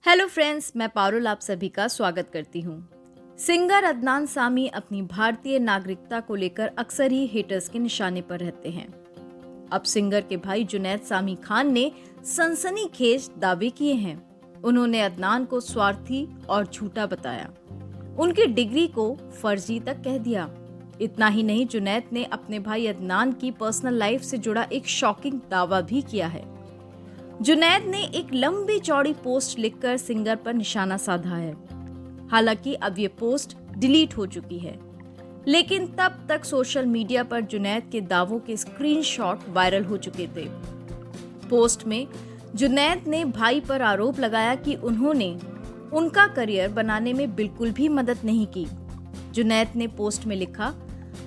Hello friends, मैं पारुल आप सभी का स्वागत करती हूँ। सिंगर अदनान सामी अपनी भारतीय नागरिकता को लेकर अक्सर ही हेटर्स के निशाने पर रहते हैं। अब सिंगर के भाई जुनैद सामी खान ने सनसनीखेज दावे किए हैं। उन्होंने अदनान को स्वार्थी और झूठा बताया, उनकी डिग्री को फर्जी तक कह दिया। इतना ही नहीं, जुनैद ने अपने भाई अदनान की पर्सनल लाइफ से जुड़ा एक शॉकिंग दावा भी किया है। जुनैद ने एक लंबी चौड़ी पोस्ट लिखकर सिंगर पर निशाना साधा है। हालांकि अब ये पोस्ट डिलीट हो चुकी है, लेकिन तब तक सोशल मीडिया पर जुनैद के दावों के स्क्रीनशॉट वायरल हो चुके थे। पोस्ट में जुनैद ने भाई पर आरोप लगाया कि उन्होंने उनका करियर बनाने में बिल्कुल भी मदद नहीं की। जुनैद ने पोस्ट में लिखा,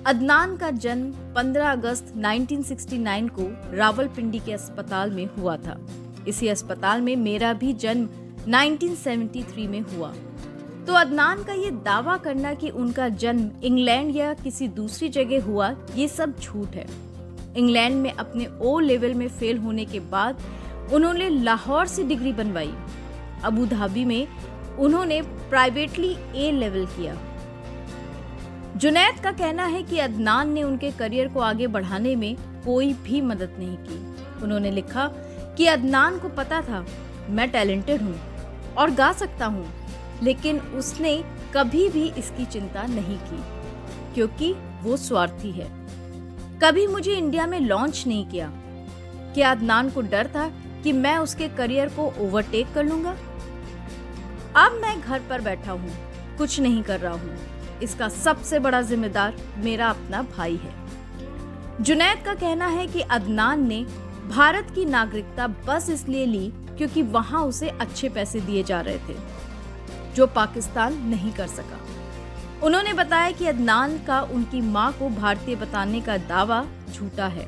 अदनान का जन्म 15 अगस्त 1969 को रावलपिंडी के अस्पताल में हुआ था। इसी अस्पताल में मेरा भी जन्म 1973 में हुआ। तो अदनान का ये दावा करना कि उनका जन्म इंग्लैंड या किसी दूसरी जगह हुआ, ये सब झूठ है। इंग्लैंड में अपने ओ लेवल में फेल होने के बाद उन्होंने लाहौर से डिग्री बनवाई। अबू धाबी में उन्होंने प्राइवेटली ए लेवल किया। जुनैद का कहना है कि अदनान ने उनके करियर को आगे बढ़ाने में कोई भी मदद नहीं की। उन्होंने लिखा कि अदनान को पता था मैं टैलेंटेड हूँ और गा सकता हूँ, लेकिन उसने कभी भी इसकी चिंता नहीं की क्योंकि वो स्वार्थी है। कभी मुझे इंडिया में लॉन्च नहीं किया। क्या अदनान को डर था कि मैं उसके करियर को ओवरटेक कर लूंगा? अब मैं घर पर बैठा हूँ, कुछ नहीं कर रहा हूँ। इसका सबसे बड़ा जिम्मेदार मेरा अपना भाई है। जुनैद का कहना है कि अदनान ने भारत की नागरिकता बस इसलिए ली क्योंकि वहां उसे अच्छे पैसे दिए जा रहे थे, जो पाकिस्तान नहीं कर सका। उन्होंने बताया कि अदनान का उनकी मां को भारतीय बताने का दावा झूठा है।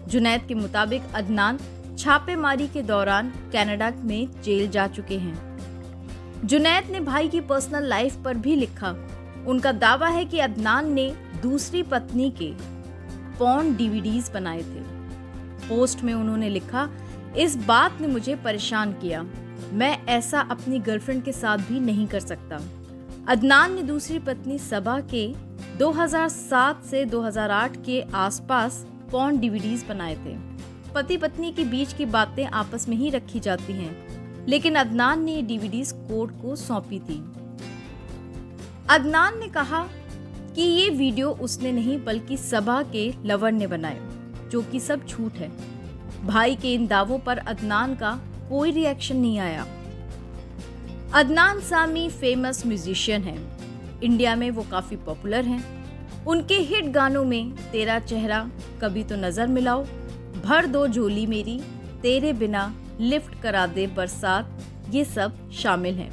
जुनैद के मुताबिक अदनान छापेमारी के दौरान कनाडा में जेल जा चुके हैं। जुनैद ने भाई की पर्सनल लाइफ पर भी लिखा। उनका दावा है कि अदनान ने दूसरी पत्नी के पॉर्न डीवीडीज बनाए थे। पोस्ट में उन्होंने लिखा, इस बात ने मुझे परेशान किया। मैं ऐसा अपनी गर्लफ्रेंड के साथ भी नहीं कर सकता। अदनान ने दूसरी पत्नी सबा के 2007 से 2008 के आसपास पॉर्न डीवीडीज बनाए थे। पति पत्नी के बीच की बातें आपस में ही रखी जाती हैं, लेकिन अदनान ने ये डीवीडीज कोर्ट को सौंपी थी। अदनान ने कहा कि ये वीडियो उसने नहीं बल्कि सबा के लवर ने बनाए, जो कि सब झूठ है। भाई के इन दावों पर अदनान का कोई रिएक्शन नहीं आया। अदनान सामी फेमस म्यूजिशियन हैं। इंडिया में वो काफी पॉपुलर हैं। उनके हिट गानों में तेरा चेहरा, कभी तो नजर मिलाओ, भर दो झोली मेरी, तेरे बिना, लिफ्ट करा दे बरसात, ये सब शामिल हैं।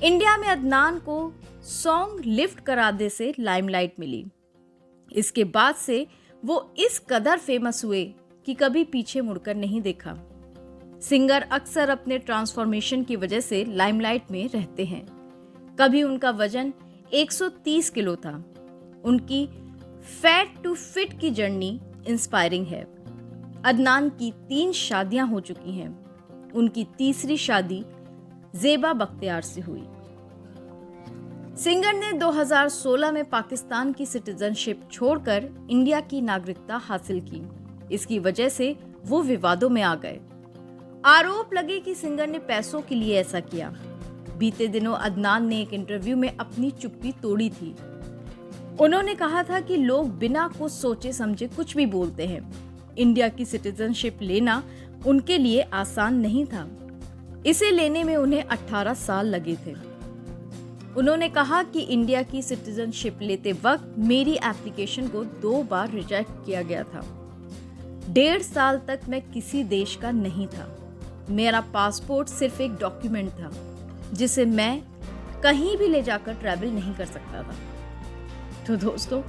इंडिया में अदनान को सॉन्ग लिफ्ट करा दे से लाइमलाइट मिली। इसके बाद से वो इस कदर फेमस हुए कि कभी पीछे मुड़कर नहीं देखा। सिंगर अक्सर अपने ट्रांसफॉर्मेशन की वजह से लाइमलाइट में रहते हैं। कभी उनका वजन 130 किलो था। उनकी फैट टू फिट की जर्नी इंस्पायरिंग है। अदनान की 3 शादियां हो चुकी हैं। उनकी तीसरी शादी ज़ेबा बख्तियार से हुई। सिंगर ने 2016 में पाकिस्तान की सिटीजनशिप छोड़कर इंडिया की नागरिकता हासिल की। इसकी वजह से वो विवादों में आ गए। आरोप लगे कि सिंगर ने पैसों के लिए ऐसा किया। बीते दिनों अदनान ने एक इंटरव्यू में अपनी चुप्पी तोड़ी थी। उन्होंने कहा था कि लोग बिना कुछ सोचे समझे कुछ भी बोलते हैं। इंडिया की सिटीजनशिप लेना उनके लिए आसान नहीं था। इसे लेने में उन्हें 18 साल लगे थे। उन्होंने कहा कि इंडिया की सिटीजनशिप लेते वक्त मेरी एप्लीकेशन को 2 बार रिजेक्ट किया गया था। 1.5 साल तक मैं किसी देश का नहीं था। मेरा पासपोर्ट सिर्फ एक डॉक्यूमेंट था जिसे मैं कहीं भी ले जाकर ट्रैवल नहीं कर सकता था। तो दोस्तों,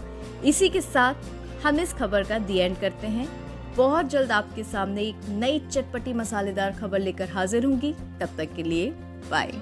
इसी के साथ हम इस खबर का दी एंड करते हैं। बहुत जल्द आपके सामने एक नई चटपटी मसालेदार खबर लेकर हाजिर होंगी। तब तक के लिए बाय।